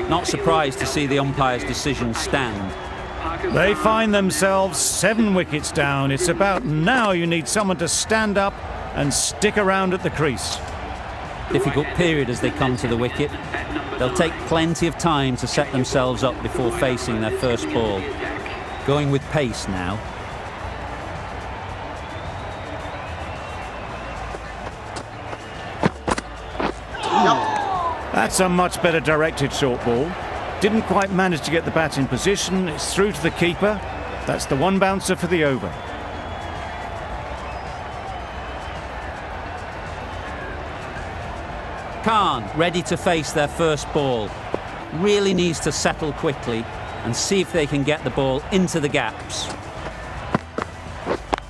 Not surprised to see the umpire's decision stand.
They find themselves 7 wickets down. It's about now you need someone to stand up and stick around at the crease.
Difficult period as they come to the wicket. They'll take plenty of time to set themselves up before facing their first ball. Going with pace now.
That's a much better directed short ball. Didn't quite manage to get the bat in position. It's through to the keeper. That's the 1 bouncer for the over.
Khan ready to face their first ball. Really needs to settle quickly and see if they can get the ball into the gaps.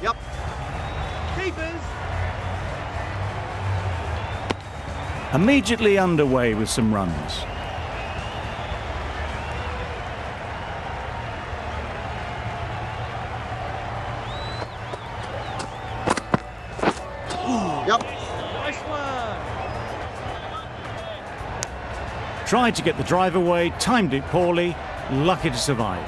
Yep. Keepers.
Immediately underway with some runs.
Yep. Nice one.
Tried to get the drive away, timed it poorly, lucky to survive.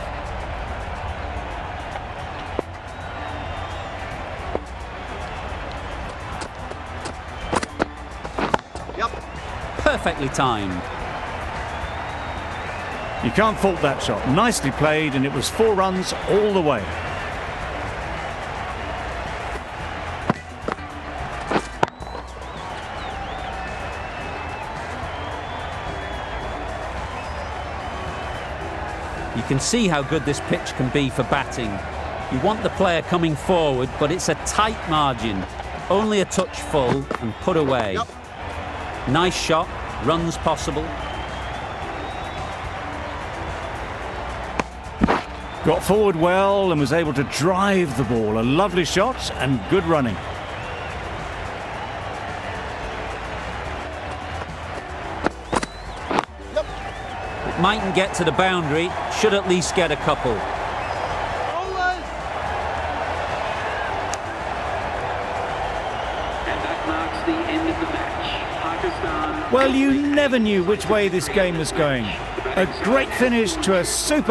Yep.
Perfectly timed.
You can't fault that shot. Nicely played, and it was 4 runs all the way.
You can see how good this pitch can be for batting. You want the player coming forward, but it's a tight margin. Only a touch full and put away.
Yep.
Nice shot, runs possible.
Got forward well and was able to drive the ball. A lovely shot and good running.
mightn't get to the boundary, should at least get a couple.
Bowlers.
And that marks the end of the match. Pakistan.
Well, you never knew which way this game was going. A great finish to a super